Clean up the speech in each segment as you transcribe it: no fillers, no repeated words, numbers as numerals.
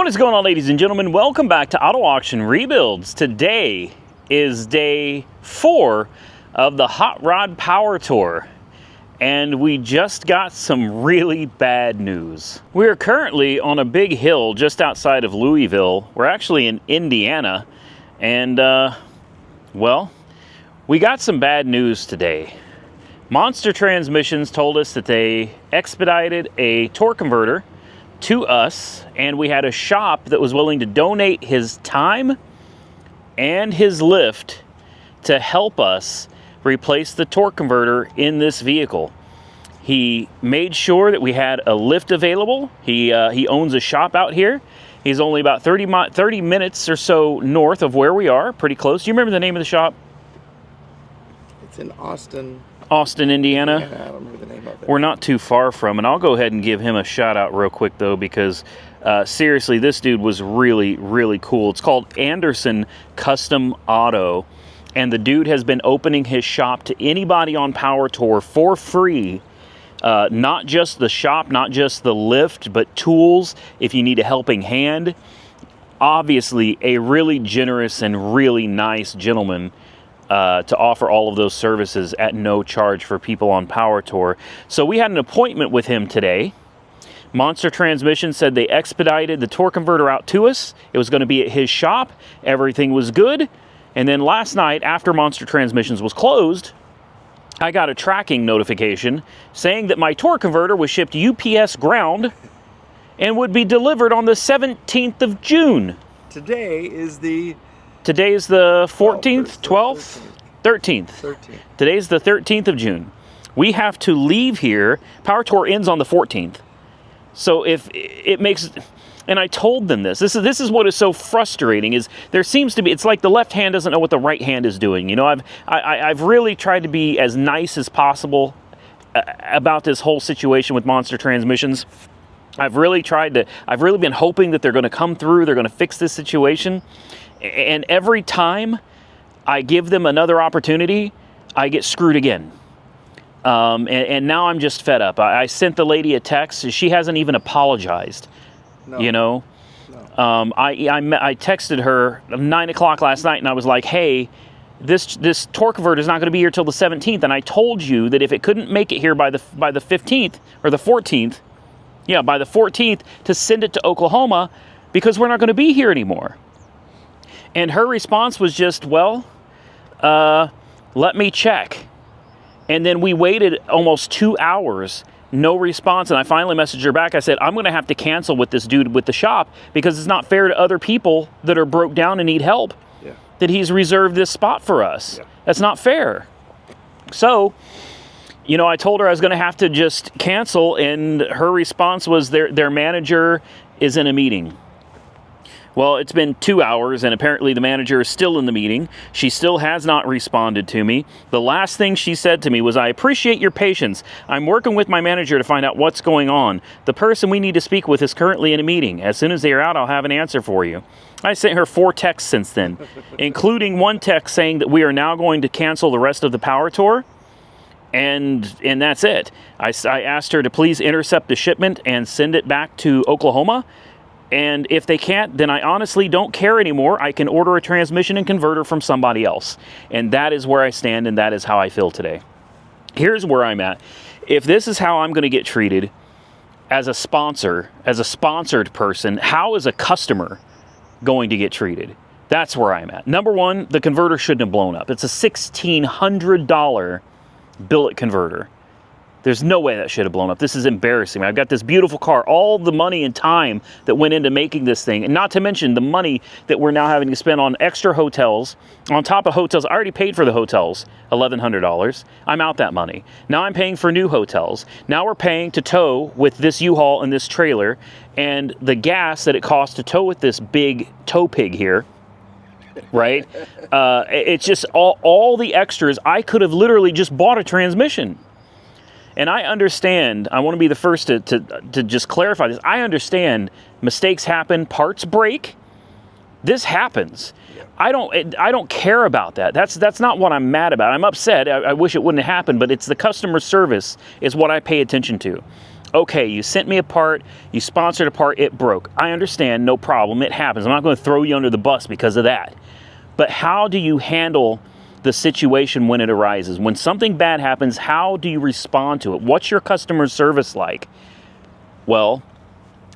What is going on, ladies and gentlemen? Welcome back to Auto Auction Rebuilds. Today is day 4 of the Hot Rod Power Tour, and we just got some really bad news. We are currently on a big hill just outside of Louisville. We're actually in Indiana, and well, we got some bad news today. Monster Transmissions told us that they expedited a torque converter to us, and we had a shop that was willing to donate his time and his lift to help us replace the torque converter in this vehicle. He made sure that we had a lift available. He owns a shop out here. He's only about 30 minutes or so north of where we are, pretty close. Do you remember the name of the shop? It's in Austin, Indiana. Yeah, I don't remember the name of it. We're not too far from, and I'll go ahead and give him a shout out real quick though, because seriously, this dude was really, really cool. It's called Anderson Custom Auto, and the dude has been opening his shop to anybody on Power Tour for free. Not just the shop, not just the lift, but tools if you need a helping hand. Obviously, a really generous and really nice gentleman to offer all of those services at no charge for people on Power Tour. So we had an appointment with him today. Monster Transmission said they expedited the torque converter out to us. It was going to be at his shop. Everything was good. And then last night, after Monster Transmissions was closed, I got a tracking notification saying that my torque converter was shipped UPS ground and would be delivered on the 17th of June. Today is the 14th, 12th, 13th. Today's the 13th of June. We have to leave here. Power Tour ends on the 14th. So if it makes, and I told them this is what is so frustrating, is there seems to be, it's like the left hand doesn't know what the right hand is doing. You know, I've really tried to be as nice as possible about this whole situation with Monster Transmissions. I've really been hoping that they're going to come through, they're going to fix this situation. And every time I give them another opportunity, I get screwed again. And now I'm just fed up. I sent the lady a text. She hasn't even apologized. No. You know? No. I texted her 9 o'clock last night, and I was like, hey, this torque converter is not going to be here till the 17th. And I told you that if it couldn't make it here by the 15th or the 14th, by the 14th, to send it to Oklahoma, because we're not going to be here anymore. And her response was just, well, let me check. And then we waited almost 2 hours, no response. And I finally messaged her back. I said, I'm going to have to cancel with this dude with the shop, because it's not fair to other people that are broke down and need help that he's reserved this spot for us. That's not fair. So, I told her I was going to have to just cancel. And her response was their manager is in a meeting. Well, it's been 2 hours, and apparently the manager is still in the meeting. She still has not responded to me. The last thing she said to me was, I appreciate your patience. I'm working with my manager to find out what's going on. The person we need to speak with is currently in a meeting. As soon as they are out, I'll have an answer for you. I sent her 4 texts since then, including one text saying that we are now going to cancel the rest of the Power Tour. And that's it. I asked her to please intercept the shipment and send it back to Oklahoma. And if they can't, then I honestly don't care anymore. I can order a transmission and converter from somebody else. And that is where I stand, and that is how I feel today. Here's where I'm at. If this is how I'm going to get treated as a sponsor, as a sponsored person, how is a customer going to get treated? That's where I'm at. Number one, the converter shouldn't have blown up. It's a $1,600 billet converter. There's no way that should have blown up. This is embarrassing. I've got this beautiful car, all the money and time that went into making this thing, and not to mention the money that we're now having to spend on extra hotels. On top of hotels, I already paid for the hotels, $1,100. I'm out that money. Now I'm paying for new hotels. Now we're paying to tow with this U-Haul and this trailer, and the gas that it costs to tow with this big tow pig here, right? It's just all the extras. I could have literally just bought a transmission. And I understand, I want to be the first to just clarify this. I understand mistakes happen, parts break. This happens. I don't care about that. That's not what I'm mad about. I'm upset. I wish it wouldn't have happened, but it's the customer service is what I pay attention to. Okay, you sent me a part, you sponsored a part, it broke. I understand, no problem, it happens. I'm not going to throw you under the bus because of that. But how do you handle the situation when it arises? When something bad happens, how do you respond to it? What's your customer service like? Well,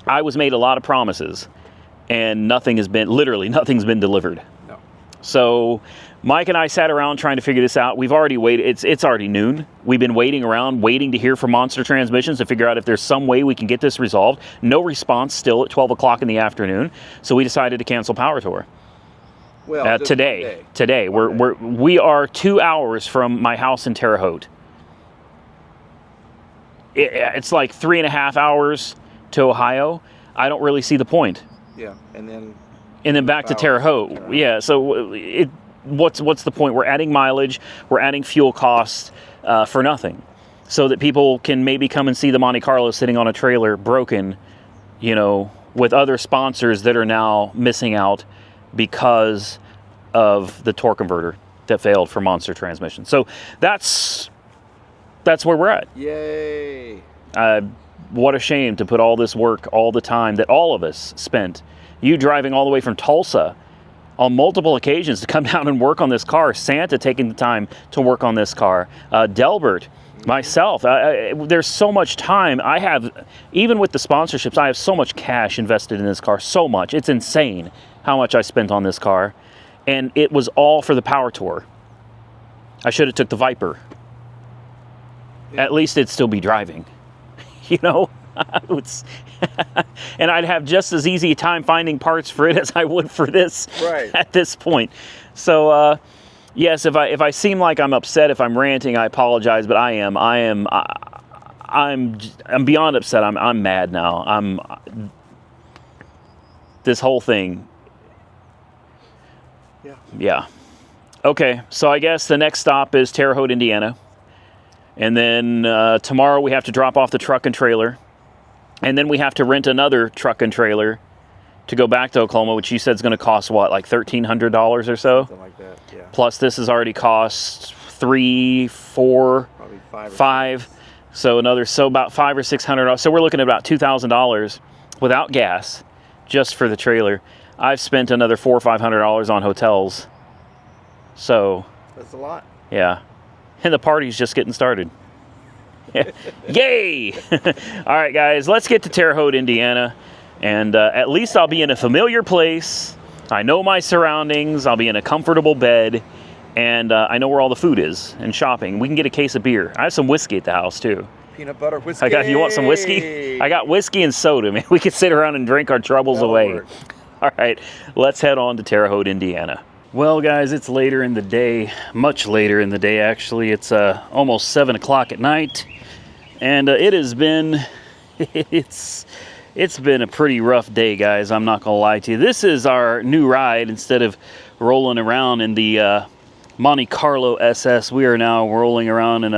I was made a lot of promises, and nothing's been delivered. No. So Mike and I sat around trying to figure this out. We've already waited. It's already noon. We've been waiting around, waiting to hear from Monster Transmissions to figure out if there's some way we can get this resolved. No response still at 12 o'clock in the afternoon. So we decided to cancel Power Tour. Well, Today. We are 2 hours from my house in Terre Haute. It's like 3.5 hours to Ohio. I don't really see the point. Yeah, and then back to Terre Haute. Yeah, so what's the point? We're adding mileage, we're adding fuel costs for nothing, so that people can maybe come and see the Monte Carlo sitting on a trailer broken, with other sponsors that are now missing out because of the torque converter that failed for Monster Transmission. So that's where we're at. Yay! What a shame to put all this work, all the time that all of us spent. You driving all the way from Tulsa on multiple occasions to come down and work on this car. Santa taking the time to work on this car. Delbert, myself. There's so much time. I have, even with the sponsorships, I have so much cash invested in this car. So much. It's insane how much I spent on this car. And it was all for the Power Tour. I should have took the Viper. At least it'd still be driving. And I'd have just as easy a time finding parts for it as I would for this at this point. So, yes, if I seem like I'm upset, if I'm ranting, I apologize, but I'm beyond upset. I'm mad now. This whole thing. Yeah. Okay, so I guess the next stop is Terre Haute, Indiana. And then tomorrow we have to drop off the truck and trailer. And then we have to rent another truck and trailer to go back to Oklahoma, which you said is going to cost, what, like $1,300 or so? Something like that, yeah. Plus this has already cost $3, $4, probably $5. So about $500 or $600. So we're looking at about $2,000 without gas just for the trailer. I've spent another $400 or $500 on hotels. So that's a lot. Yeah. And the party's just getting started. Yay! All right, guys, let's get to Terre Haute, Indiana. And at least I'll be in a familiar place. I know my surroundings. I'll be in a comfortable bed. And I know where all the food is and shopping. We can get a case of beer. I have some whiskey at the house, too. Peanut butter whiskey. You want some whiskey? I got whiskey and soda, man. We can sit around and drink our troubles away. Work. All right, let's head on to Terre Haute, Indiana. Well, guys, it's later in the day, much later in the day, actually. It's almost 7 o'clock at night, and it's been a pretty rough day, guys. I'm not gonna lie to you. This is our new ride. Instead of rolling around in the Monte Carlo SS, we are now rolling around in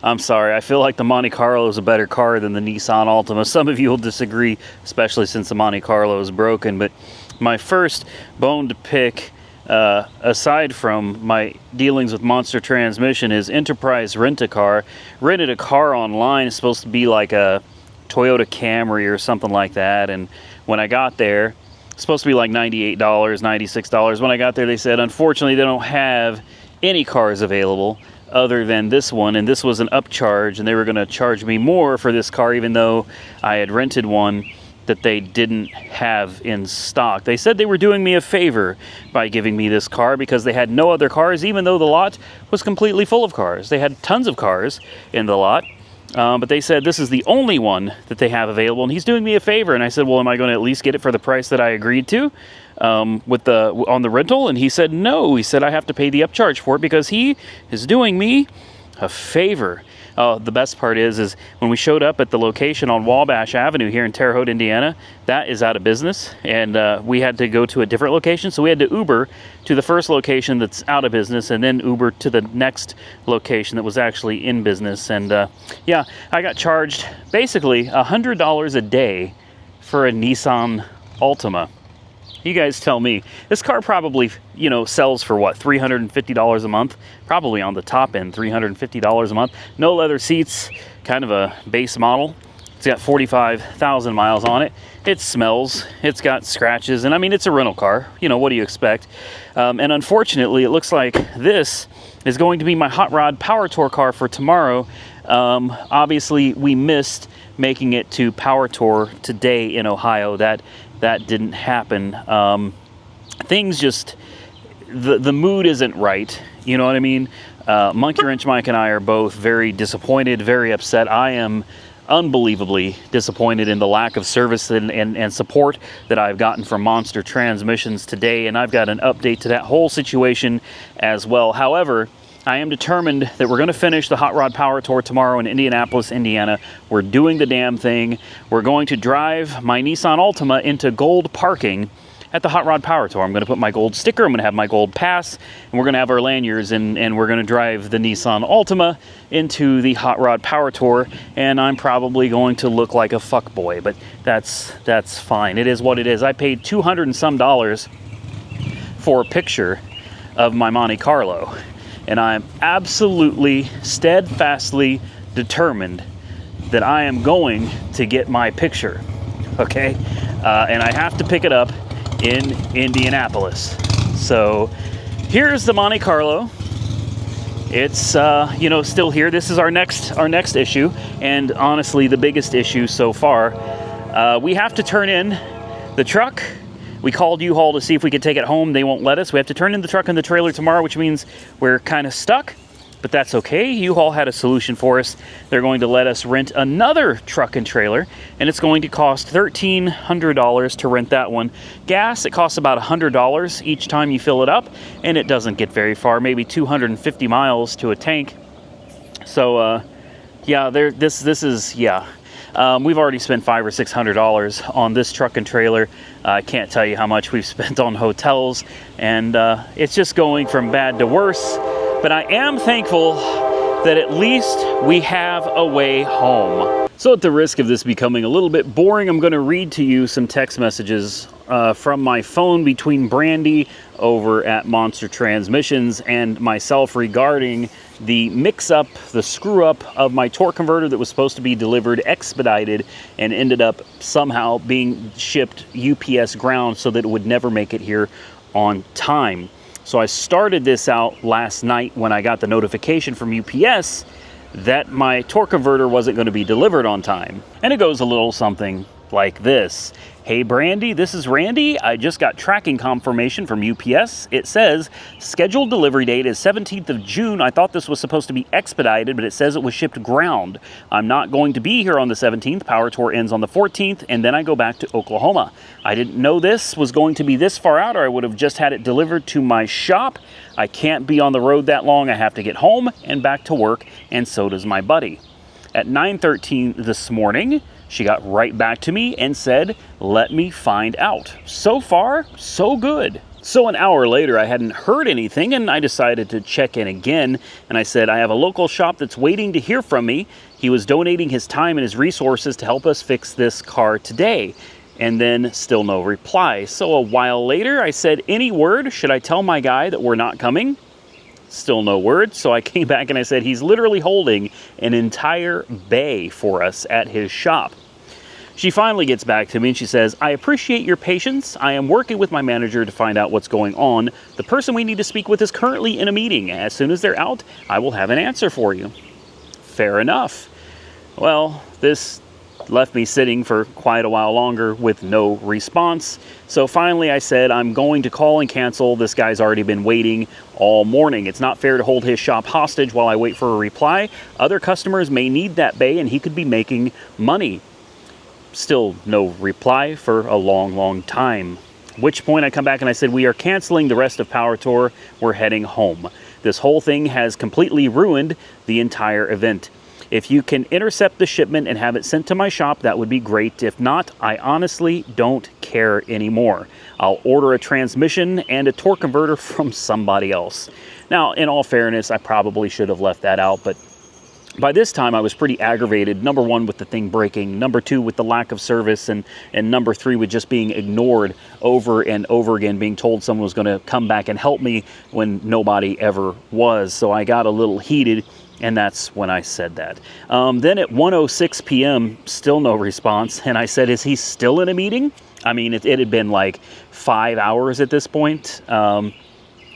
I'm sorry, I feel like the Monte Carlo is a better car than the Nissan Altima. Some of you will disagree, especially since the Monte Carlo is broken, but my first bone to pick, aside from my dealings with Monster Transmission, is Enterprise Rent-A-Car. Rented a car online. It's supposed to be like a Toyota Camry or something like that, and when I got there, it's supposed to be like $98, $96. When I got there, they said, unfortunately, they don't have any cars available other than this one, and this was an upcharge, and they were going to charge me more for this car, even though I had rented one that they didn't have in stock. They said they were doing me a favor by giving me this car because they had no other cars, even though the lot was completely full of cars. They had tons of cars in the lot, but they said this is the only one that they have available, and he's doing me a favor. And I said, well, am I going to at least get it for the price that I agreed to on the rental? And he said no. He said I have to pay the upcharge for it because he is doing me a favor. The best part is when we showed up at the location on Wabash Avenue here in Terre Haute, Indiana, that is out of business, and we had to go to a different location, so we had to Uber to the first location that's out of business, and then Uber to the next location that was actually in business. And yeah, I got charged basically $100 a day for a Nissan Altima. You guys tell me. This car probably, you know, sells for what, $350 a month? Probably on the top end, $350 a month. No leather seats, kind of a base model. It's got 45,000 miles on it. It smells, it's got scratches, and I mean, it's a rental car. You know, what do you expect? And unfortunately, it looks like this is going to be my Hot Rod Power Tour car for tomorrow. Obviously, we missed making it to Power Tour today in Ohio. That didn't happen. Things just, the mood isn't right. You know what I mean? Monkey Wrench Mike and I are both very disappointed, very upset. I am unbelievably disappointed in the lack of service and support that I've gotten from Monster Transmissions today, and I've got an update to that whole situation as well. However, I am determined that we're going to finish the Hot Rod Power Tour tomorrow in Indianapolis, Indiana. We're doing the damn thing. We're going to drive my Nissan Altima into gold parking at the Hot Rod Power Tour. I'm going to put my gold sticker, I'm going to have my gold pass, and we're going to have our lanyards, and we're going to drive the Nissan Altima into the Hot Rod Power Tour, and I'm probably going to look like a fuckboy, but that's fine. It is what it is. I paid $200 and some for a picture of my Monte Carlo, and I'm absolutely, steadfastly determined that I am going to get my picture, okay? And I have to pick it up in Indianapolis. So here's the Monte Carlo. It's you know, still here. This is our next issue, and honestly the biggest issue so far. We have to turn in the truck. We called U-Haul to see if we could take it home. They won't let us. We have to turn in the truck and the trailer tomorrow, which means we're kind of stuck. But that's okay. U-Haul had a solution for us. They're going to let us rent another truck and trailer, and it's going to cost $1,300 to rent that one. Gas, it costs about $100 each time you fill it up, and it doesn't get very far, maybe 250 miles to a tank. So, yeah, this is, yeah. We've already spent $500 or $600 on this truck and trailer. I can't tell you how much we've spent on hotels, and it's just going from bad to worse. But I am thankful that at least we have a way home. So at the risk of this becoming a little bit boring, I'm going to read to you some text messages from my phone between Brandy over at Monster Transmissions and myself regarding the mix-up, the screw-up of my torque converter that was supposed to be delivered expedited and ended up somehow being shipped UPS ground so that it would never make it here on time. So I started this out last night when I got the notification from UPS that my torque converter wasn't going to be delivered on time. And it goes a little something like this. Hey Brandy, this is Randy. I just got tracking confirmation from UPS. It says scheduled delivery date is 17th of June. I thought this was supposed to be expedited, but it says it was shipped ground. I'm not going to be here on the 17th. Power Tour ends on the 14th, and then I go back to Oklahoma. I didn't know this was going to be this far out, or I would have just had it delivered to my shop. I can't be on the road that long. I have to get home and back to work, and so does my buddy. At 9:13 this morning, she got right back to me and said, let me find out. So far, so good. So an hour later, I hadn't heard anything, and I decided to check in again. And I said, I have a local shop that's waiting to hear from me. He was donating his time and his resources to help us fix this car today. And then still no reply. So a while later, I said, any word? Should I tell my guy that we're not coming? Still no word. So I came back and I said, he's literally holding an entire bay for us at his shop. She finally gets back to me and she says, I appreciate your patience. I am working with my manager to find out what's going on. The person we need to speak with is currently in a meeting. As soon as they're out, I will have an answer for you. Fair enough. Well, this left me sitting for quite a while longer with no response. So finally I said, I'm going to call and cancel. This guy's already been waiting all morning. It's not fair to hold his shop hostage while I wait for a reply. Other customers may need that bay and he could be making money. Still no reply for a long time. At which point I come back and I said, we are canceling the rest of Power Tour. We're heading home. This whole thing has completely ruined the entire event. If you can intercept the shipment and have it sent to my shop, that would be great. If not, I honestly don't care anymore. I'll order a transmission and a torque converter from somebody else. Now, in all fairness, I probably should have left that out, but By this time, I was pretty aggravated, number one, with the thing breaking, number two, with the lack of service, and number three, with just being ignored over and over again, being told someone was going to come back and help me when nobody ever was. So I got a little heated, and that's when I said that. Then at 1:06 p.m., still no response, and I said, is he still in a meeting? I mean, it had been like 5 hours at this point.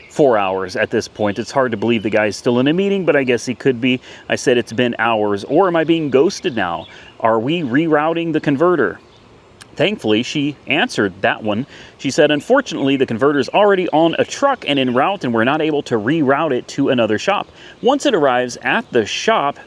4 hours at this point. It's hard to believe the guy's still in a meeting, but I guess he could be. I said, it's been hours. Or am I being ghosted now? Are we rerouting the converter? Thankfully, she answered that one. She said, unfortunately, the converter is already on a truck and en route, and we're not able to reroute it to another shop. Once it arrives at the shop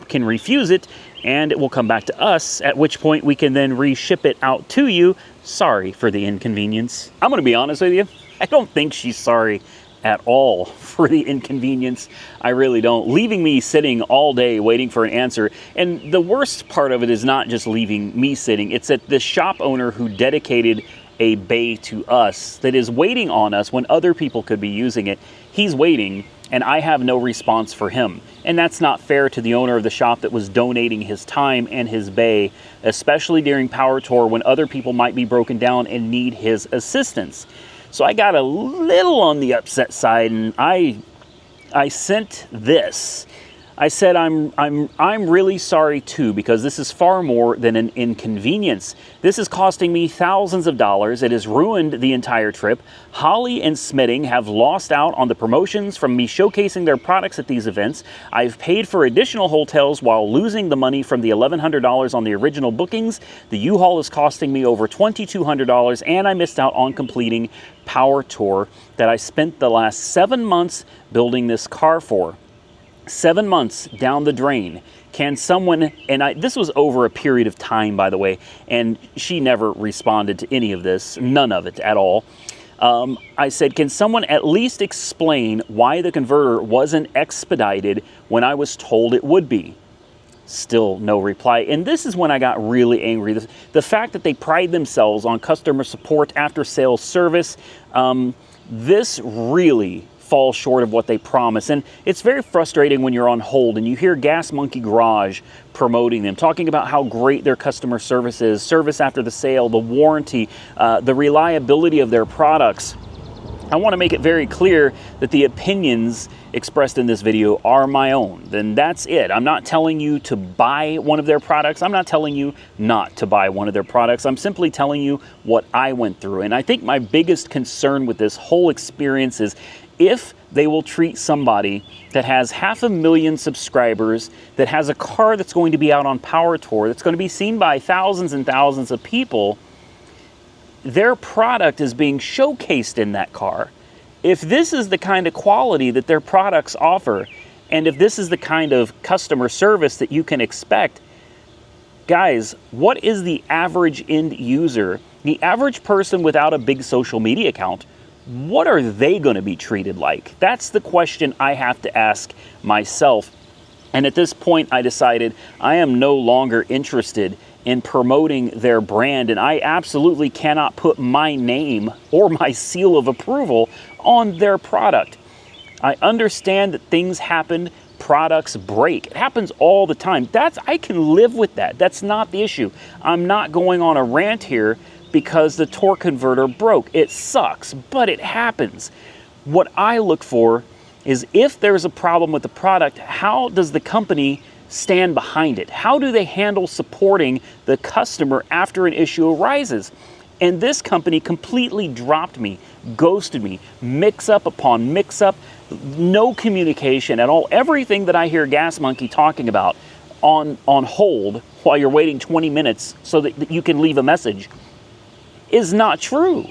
can refuse it, and it will come back to us, at which point we can then reship it out to you. Sorry for the inconvenience. I'm going to be honest with you. I don't think she's sorry at all for the inconvenience. I really don't. Leaving me sitting all day waiting for an answer. And the worst part of it is not just leaving me sitting. It's that the shop owner who dedicated a bay to us, that is waiting on us when other people could be using it, he's waiting and I have no response for him. And that's not fair to the owner of the shop that was donating his time and his bay, especially during Power Tour when other people might be broken down and need his assistance. So I got a little on the upset side, and I sent this. I said, I'm really sorry too, because this is far more than an inconvenience. This is costing me thousands of dollars. It has ruined the entire trip. Holly and Smitting have lost out on the promotions from me showcasing their products at these events. I've paid for additional hotels while losing the money from the $1,100 on the original bookings. The U-Haul is costing me over $2,200, and I missed out on completing Power Tour that I spent the last 7 months building this car for. 7 months down the drain. Can someone, and this was over a period of time, by the way, and she never responded to any of this, none of it at all. I said, can someone at least explain why the converter wasn't expedited when I was told it would be? Still no reply. And this is when I got really angry. The fact that they pride themselves on customer support, after sales service, this really falls short of what they promise. And it's very frustrating when you're on hold and you hear Gas Monkey Garage promoting them, talking about how great their customer service is, service after the sale, the warranty, the reliability of their products. I want to make it very clear that the opinions expressed in this video are my own. Then that's it. I'm not telling you to buy one of their products. I'm not telling you not to buy one of their products. I'm simply telling you what I went through. And I think my biggest concern with this whole experience is if they will treat somebody that has 500,000 subscribers, that has a car that's going to be out on Power Tour, that's going to be seen by thousands and thousands of people, their product is being showcased in that car. If this is the kind of quality that their products offer, and if this is the kind of customer service that you can expect, guys, what is the average end user, the average person without a big social media account, what are they going to be treated like? That's the question I have to ask myself. And at this point, I decided I am no longer interested in promoting their brand, and I absolutely cannot put my name or my seal of approval on their product. I understand that things happen, products break. It happens all the time. I can live with that. That's not the issue. I'm not going on a rant here because the torque converter broke. It sucks, but it happens. What I look for is if there's a problem with the product, how does the company stand behind it? How do they handle supporting the customer after an issue arises? And this company completely dropped me, ghosted me, mix up upon mix up, no communication at all. Everything that I hear Gas Monkey talking about on hold while you're waiting 20 minutes so that you can leave a message is not true.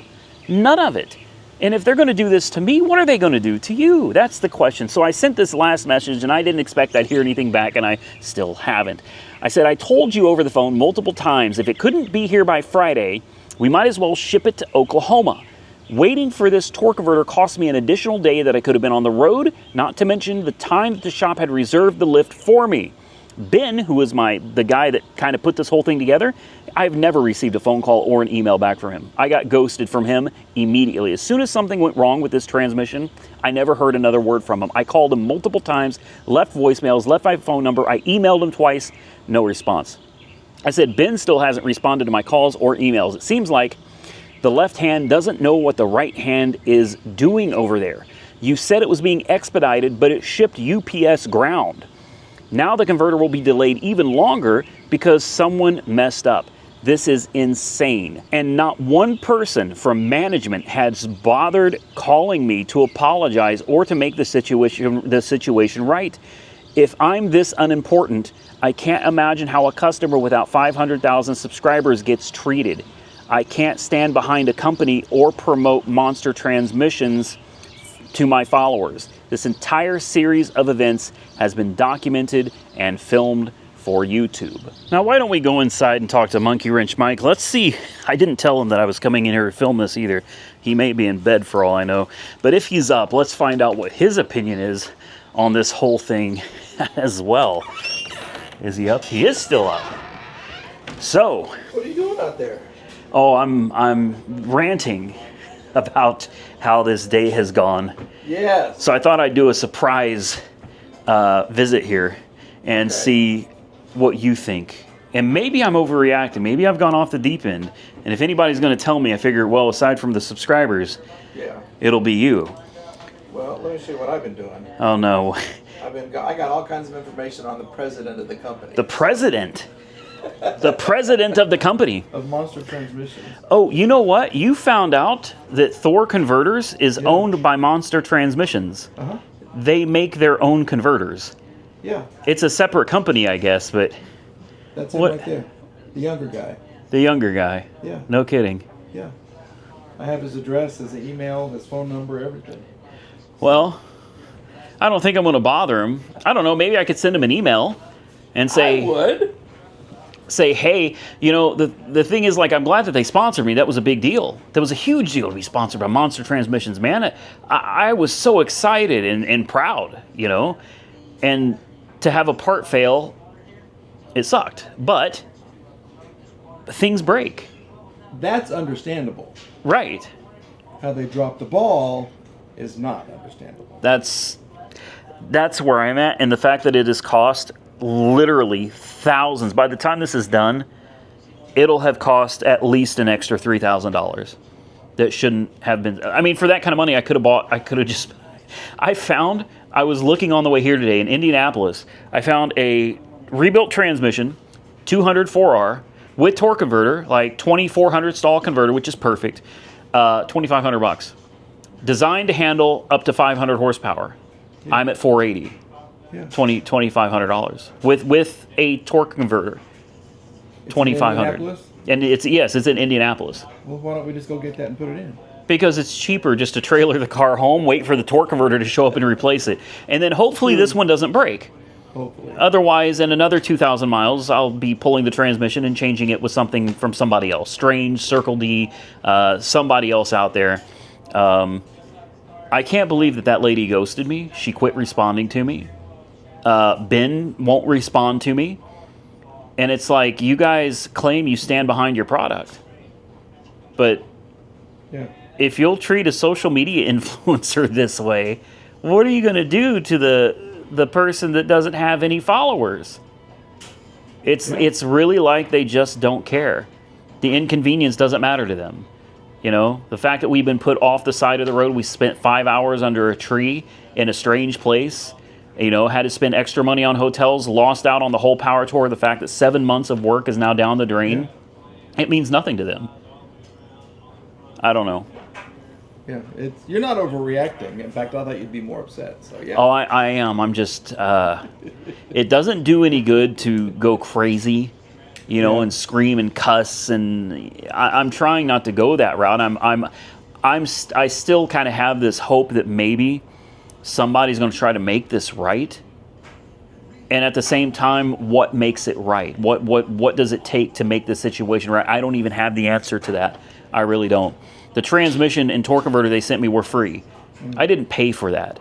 None of it. And if they're going to do this to me, what are they going to do to you? That's the question. So I sent this last message, and I didn't expect I'd hear anything back, and I still haven't. I said, I told you over the phone multiple times, if it couldn't be here by Friday, we might as well ship it to Oklahoma. Waiting for this torque converter cost me an additional day that I could have been on the road, not to mention the time that the shop had reserved the lift for me. Ben, who was the guy that kind of put this whole thing together, I've never received a phone call or an email back from him. I got ghosted from him immediately. As soon as something went wrong with this transmission, I never heard another word from him. I called him multiple times, left voicemails, left my phone number. I emailed him twice, no response. I said, Ben still hasn't responded to my calls or emails. It seems like the left hand doesn't know what the right hand is doing over there. You said it was being expedited, but it shipped UPS ground. Now the converter will be delayed even longer because someone messed up. This is insane. And not one person from management has bothered calling me to apologize or to make the situation right. If I'm this unimportant, I can't imagine how a customer without 500,000 subscribers gets treated. I can't stand behind a company or promote monster transmissions to my followers. This entire series of events has been documented and filmed for YouTube. Now, why don't we go inside and talk to Monkey Wrench Mike? Let's see. I didn't tell him that I was coming in here to film this either. He may be in bed for all I know. But if he's up, let's find out what his opinion is on this whole thing as well. Is he up? He is still up. So, What are you doing out there? oh, I'm ranting about how this day has gone. Yes. So I thought I'd do a surprise visit here and see what you think. And maybe I'm overreacting. Maybe I've gone off the deep end. And if anybody's going to tell me, I figure, well, aside from the subscribers, Yeah. it'll be you. Well, let me see what I've been doing. Oh, no. I got all kinds of information on the president of the company. The president. The president of the company. Of Monster Transmissions. Oh, you know what? You found out that Thor Converters is owned by Monster Transmissions. Uh-huh. They make their own converters. Yeah. It's a separate company, I guess, but That's him What- right there. The younger guy. the younger guy. Yeah. No kidding. Yeah. I have his address, his email, his phone number, everything. Well, I don't think I'm going to bother him. I don't know. Maybe I could send him an email and I would. say, hey, you know, the thing is, like, I'm glad that they sponsored me. That was a big deal. That was a huge deal to be sponsored by Monster Transmissions, man. I was so excited and proud, you know, and to have a part fail, it sucked. But things break. That's understandable. Right. How they dropped the ball is not understandable. That's where I'm at. And the fact that it has cost literally thousands. By the time this is done, it'll have cost at least an extra $3,000. That shouldn't have been. I mean, for that kind of money, I could have just. I was looking on the way here today in Indianapolis. I found a rebuilt transmission, 204R, with torque converter, like 2400 stall converter, which is perfect. $2,500. Designed to handle up to 500 horsepower. Yeah. I'm at 480. Yeah. $2,500 with a torque converter. It's 2,500. in Indianapolis? And it's in Indianapolis. Well, why don't we just go get that and put it in? Because it's cheaper just to trailer the car home, wait for the torque converter to show up and replace it. And then hopefully this one doesn't break. Hopefully. Otherwise, in another 2,000 miles, I'll be pulling the transmission and changing it with something from somebody else. Strange, Circle D, somebody else out there. I can't believe that lady ghosted me. She quit responding to me. Ben won't respond to me. And it's like, you guys claim you stand behind your product. But Yeah. if you'll treat a social media influencer this way, what are you going to do to the person that doesn't have any followers? It's really like they just don't care. The inconvenience doesn't matter to them. You know, the fact that we've been put off the side of the road, we spent 5 hours under a tree in a strange place, you know, had to spend extra money on hotels, lost out on the whole power tour, the fact that 7 months of work is now down the drain, it means nothing to them. I don't know. Yeah. You're not overreacting. In fact, I thought you'd be more upset. So yeah. Oh, I am. I'm just, it doesn't do any good to go crazy, you know, and scream and cuss. And I'm trying not to go that route. I still kind of have this hope that maybe somebody's going to try to make this right. And at the same time, what makes it right? What does it take to make the situation right? I don't even have the answer to that. I really don't. The transmission and torque converter they sent me were free. I didn't pay for that.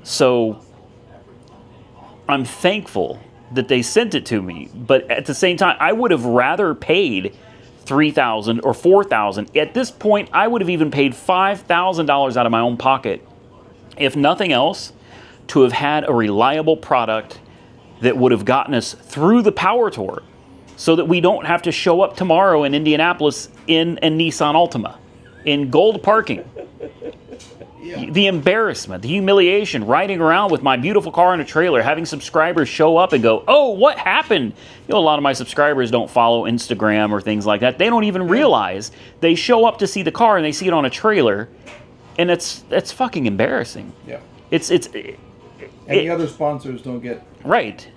So I'm thankful that they sent it to me. But at the same time, I would have rather paid $3,000 or $4,000. At this point, I would have even paid $5,000 out of my own pocket, if nothing else, to have had a reliable product that would have gotten us through the power tour, so that we don't have to show up tomorrow in Indianapolis in a Nissan Altima in gold parking. Yeah. The embarrassment, the humiliation, riding around with my beautiful car in a trailer, having subscribers show up and go, oh, what happened? You know, a lot of my subscribers don't follow Instagram or things like that. They don't even realize. They show up to see the car and they see it on a trailer, and it's fucking embarrassing. Yeah. Any other sponsors don't get right.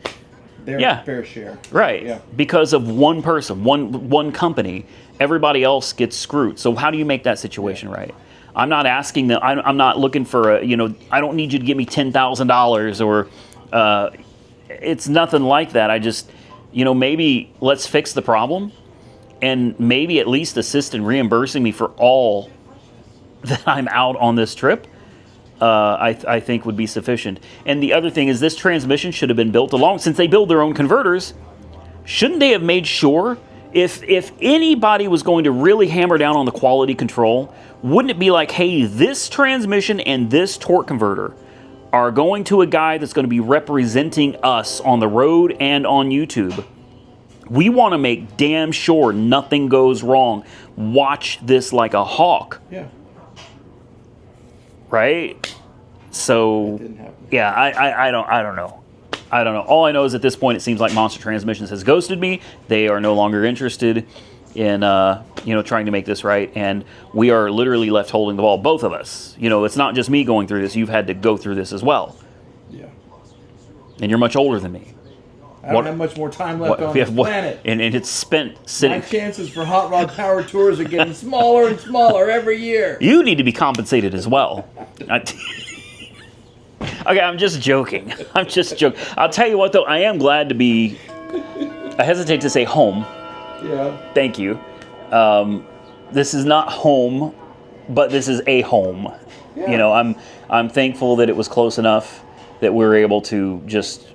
their fair share. Right. Yeah. Because of one person, one company, everybody else gets screwed. So how do you make that situation right? I'm not asking that. I'm not looking for I don't need you to give me $10,000 or it's nothing like that. I just, maybe let's fix the problem, and maybe at least assist in reimbursing me for all that I'm out on this trip. I think would be sufficient. And the other thing is, this transmission should have been built since they build their own converters. Shouldn't they have made sure, if anybody was going to really hammer down on the quality control, wouldn't it be like, hey, this transmission and this torque converter are going to a guy that's going to be representing us on the road and on YouTube. We want to make damn sure nothing goes wrong. Watch this like a hawk. Yeah. Right? So, That didn't happen. yeah, I don't know. I don't know. All I know is at this point, it seems like Monster Transmissions has ghosted me. They are no longer interested in trying to make this right, and we are literally left holding the ball, both of us. It's not just me going through this. You've had to go through this as well. Yeah. And you're much older than me. I don't have much more time left on this planet. And it's spent sitting. My chances for hot rod power tours are getting smaller and smaller every year. You need to be compensated as well. Okay, I'm just joking. I'm just joking. I'll tell you what, though, I am glad to be, I hesitate to say home. Yeah. Thank you. This is not home, but this is a home. Yeah. I'm thankful that it was close enough that we were able to just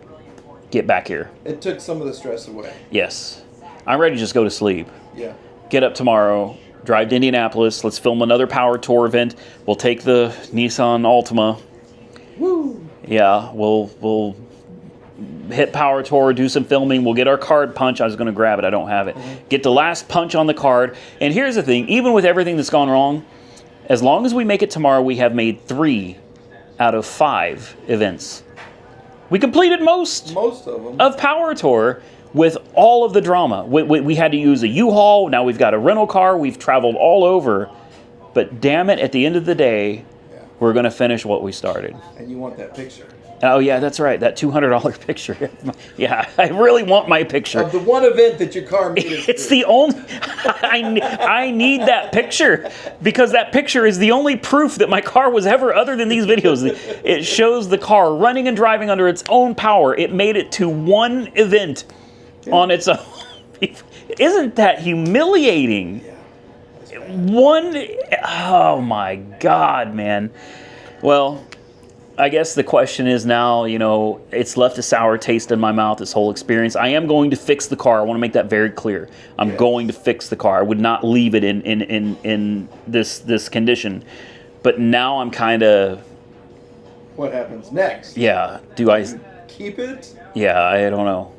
get back here. It took some of the stress away. Yes. I'm ready to just go to sleep. Yeah. Get up tomorrow, drive to Indianapolis. Let's film another power tour event. We'll take the Nissan Altima. Woo. Yeah, we'll hit power tour, do some filming. We'll get our card punch. I was going to grab it. I don't have it. Mm-hmm. Get the last punch on the card. And here's the thing. Even with everything that's gone wrong, as long as we make it tomorrow, we have made 3 out of 5 events. We completed most of them of power tour with all of the drama. We had to use a U-Haul. Now we've got a rental car. We've traveled all over. But damn it, at the end of the day, we're going to finish what we started. And you want that picture. Oh, yeah, that's right. That $200 picture. Yeah, I really want my picture. Of the one event that your car made it It's through. the only... I need that picture, because that picture is the only proof that my car was ever, other than these videos. It shows the car running and driving under its own power. It made it to one event on its own. Isn't that humiliating? Oh my God, man. Well, I guess the question is now, it's left a sour taste in my mouth, this whole experience. I am going to fix the car. I want to make that very clear. I'm going to fix the car. I would not leave it in this condition. But now I'm kind of... What happens next? Yeah. Do I... Keep it? Yeah, I don't know.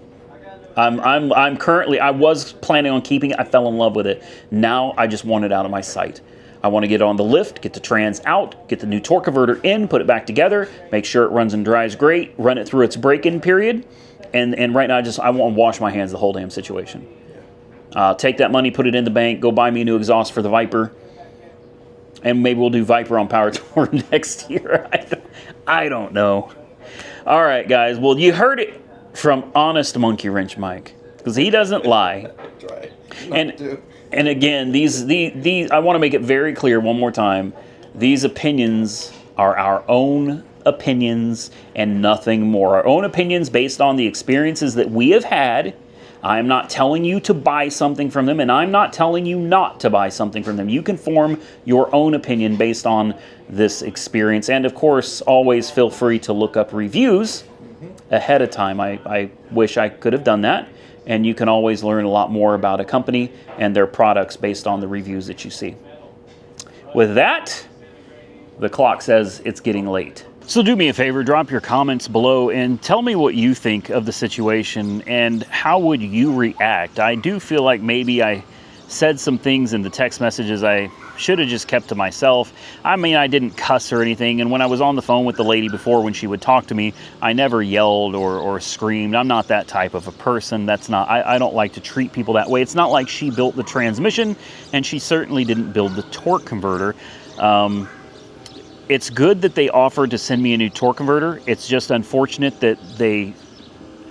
I'm currently... I was planning on keeping it. I fell in love with it. Now I just want it out of my sight. I want to get it on the lift, get the trans out, get the new torque converter in, put it back together, make sure it runs and drives great, run it through its break-in period, and right now I want to wash my hands of the whole damn situation. Take that money, put it in the bank, go buy me a new exhaust for the Viper, and maybe we'll do Viper on Power Tour next year. I don't know. All right, guys. Well, you heard it from Honest Monkey Wrench Mike, because he doesn't lie. Try. And again, these I want to make it very clear one more time. These opinions are our own opinions and nothing more. Our own opinions based on the experiences that we have had. I am not telling you to buy something from them, and I'm not telling you not to buy something from them. You can form your own opinion based on this experience. And of course, always feel free to look up reviews ahead of time. I wish I could have done that. And you can always learn a lot more about a company and their products based on the reviews that you see. With that, the clock says it's getting late. So do me a favor, drop your comments below and tell me what you think of the situation and how would you react. I do feel like maybe I said some things in the text messages I should have just kept to myself. I mean, I didn't cuss or anything, and when I was on the phone with the lady before, when she would talk to me, I never yelled or screamed. I'm not that type of a person. That's not, I don't like to treat people that way. It's not like she built the transmission, and she certainly didn't build the torque converter. It's good that they offered to send me a new torque converter. It's just unfortunate that they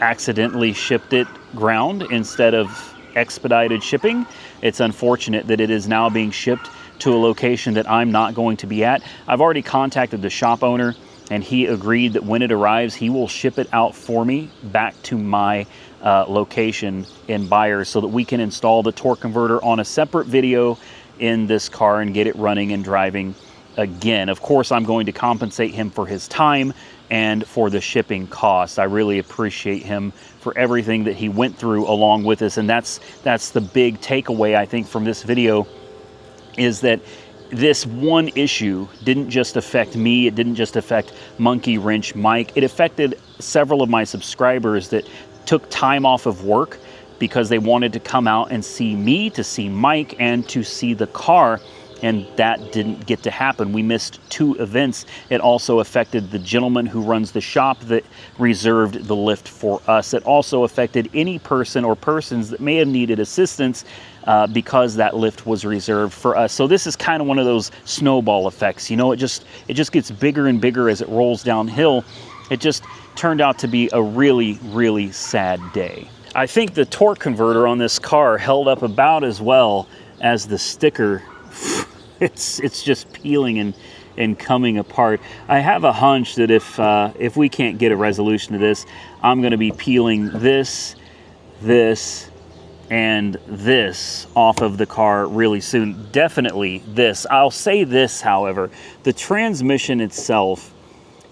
accidentally shipped it ground instead of expedited shipping. It's unfortunate that it is now being shipped to a location that I'm not going to be at. I've already contacted the shop owner and he agreed that when it arrives, he will ship it out for me back to my location in Byers so that we can install the torque converter on a separate video in this car and get it running and driving again. Of course, I'm going to compensate him for his time and for the shipping costs. I really appreciate him for everything that he went through along with us, and that's the big takeaway I think from this video, is that this one issue didn't just affect me, it didn't just affect Monkey Wrench Mike, it affected several of my subscribers that took time off of work because they wanted to come out and see me, to see Mike, and to see the car. And that didn't get to happen. We missed 2 events. It also affected the gentleman who runs the shop that reserved the lift for us. It also affected any person or persons that may have needed assistance because that lift was reserved for us. So this is kind of one of those snowball effects. You know, it just gets bigger and bigger as it rolls downhill. It just turned out to be a really, really sad day. I think the torque converter on this car held up about as well as the sticker. It's just peeling and coming apart. I have a hunch that if we can't get a resolution to this, I'm going to be peeling this, and this off of the car really soon. Definitely this. I'll say this, however, the transmission itself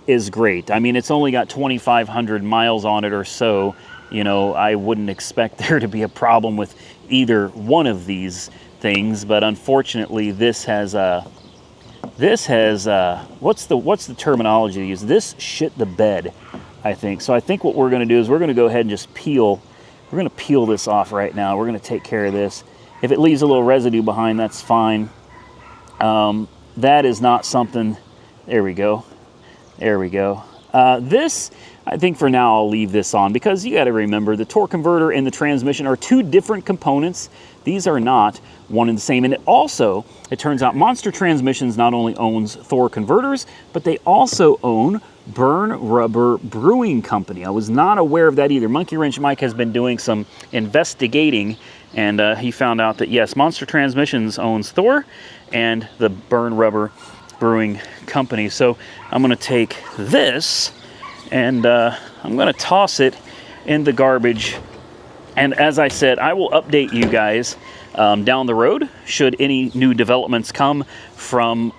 is great. I mean, it's only got 2,500 miles on it or so. You know, I wouldn't expect there to be a problem with either one of these things, but unfortunately this has what's the terminology to use? This shit the bed, I think. So I think what we're going to do is we're going to go ahead and just peel. We're going to peel this off right now. We're going to take care of this. If it leaves a little residue behind, that's fine. That is not something. There we go. There we go. This, I think for now I'll leave this on, because you got to remember the torque converter and the transmission are 2 different components. These are not one and the same. And it turns out Monster Transmissions not only owns Thor converters, but they also own Burn Rubber Brewing Company. I was not aware of that either. Monkey Wrench Mike has been doing some investigating, and he found out that yes, Monster Transmissions owns Thor and the Burn Rubber Brewing Company. So I'm going to take this and I'm going to toss it in the garbage. And as I said, I will update you guys down the road should any new developments come from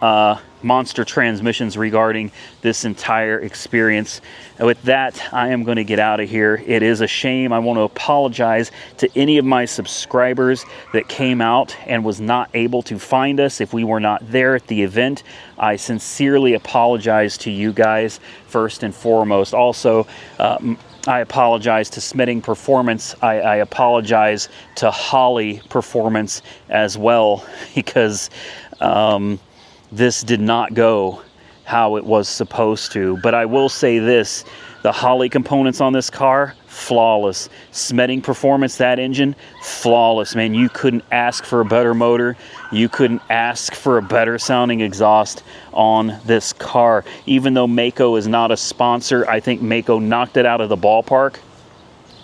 Monster Transmissions regarding this entire experience. With that, I am going to get out of here. It is a shame. I want to apologize to any of my subscribers that came out and was not able to find us if we were not there at the event. I sincerely apologize to you guys first and foremost. Also, I apologize to Smitting Performance. I apologize to Holly Performance as well, because this did not go how it was supposed to. But I will say this, the Holly components on this car, flawless. Smitting Performance, that engine, flawless, man. You couldn't ask for a better motor. You couldn't ask for a better sounding exhaust on this car. Even though Mako is not a sponsor, I think Mako knocked it out of the ballpark.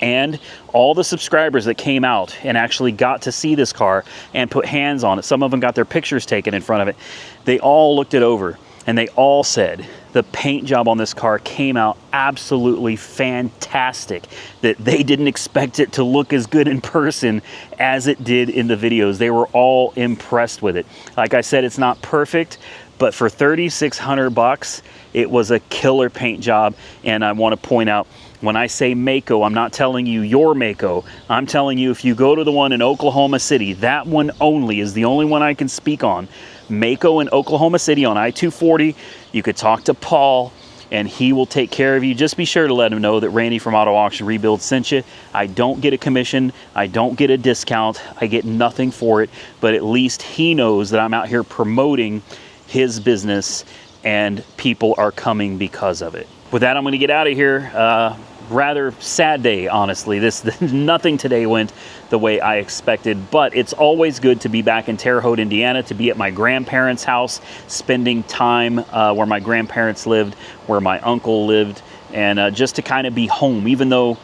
And all the subscribers that came out and actually got to see this car and put hands on it, some of them got their pictures taken in front of it, they all looked it over and they all said the paint job on this car came out absolutely fantastic, that they didn't expect it to look as good in person as it did in the videos. They were all impressed with it. Like I said, it's not perfect, but for $3,600, it was a killer paint job. And I want to point out, when I say Mako, I'm not telling you your Mako. I'm telling you, if you go to the one in Oklahoma City, that one only is the only one I can speak on. Mako in Oklahoma City on I-240. You could talk to Paul, and he will take care of you. Just be sure to let him know that Randy from Auto Auction Rebuild sent you. I don't get a commission. I don't get a discount. I get nothing for it, but at least he knows that I'm out here promoting his business, and people are coming because of it. With that, I'm going to get out of here. Rather sad day, honestly. Nothing today went the way I expected, but it's always good to be back in Terre Haute, Indiana, to be at my grandparents' house, spending time where my grandparents lived, where my uncle lived, and just to kind of be home, even though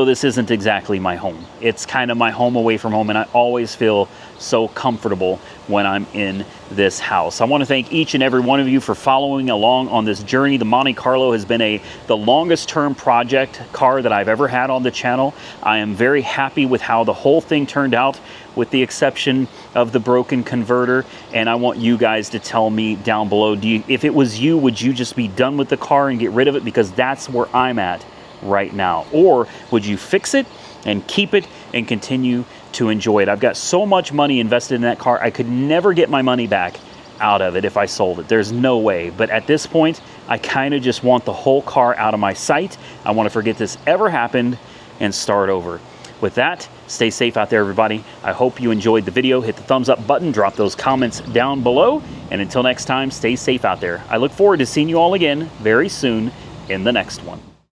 this isn't exactly my home. It's kind of my home away from home, and I always feel so comfortable when I'm in this house. I want to thank each and every one of you for following along on this journey. The Monte Carlo has been the longest term project car that I've ever had on the channel. I am very happy with how the whole thing turned out, with the exception of the broken converter. And I want you guys to tell me down below, if it was you, would you just be done with the car and get rid of it? Because that's where I'm at right now. Or would you fix it and keep it and continue to enjoy it? I've got so much money invested in that car, I could never get my money back out of it if I sold it. There's no way. But at this point, I kind of just want the whole car out of my sight. I want to forget this ever happened and start over. With that, stay safe out there, everybody. I hope you enjoyed the video. Hit the thumbs up button, drop those comments down below, and until next time, stay safe out there. I look forward to seeing you all again very soon in the next one.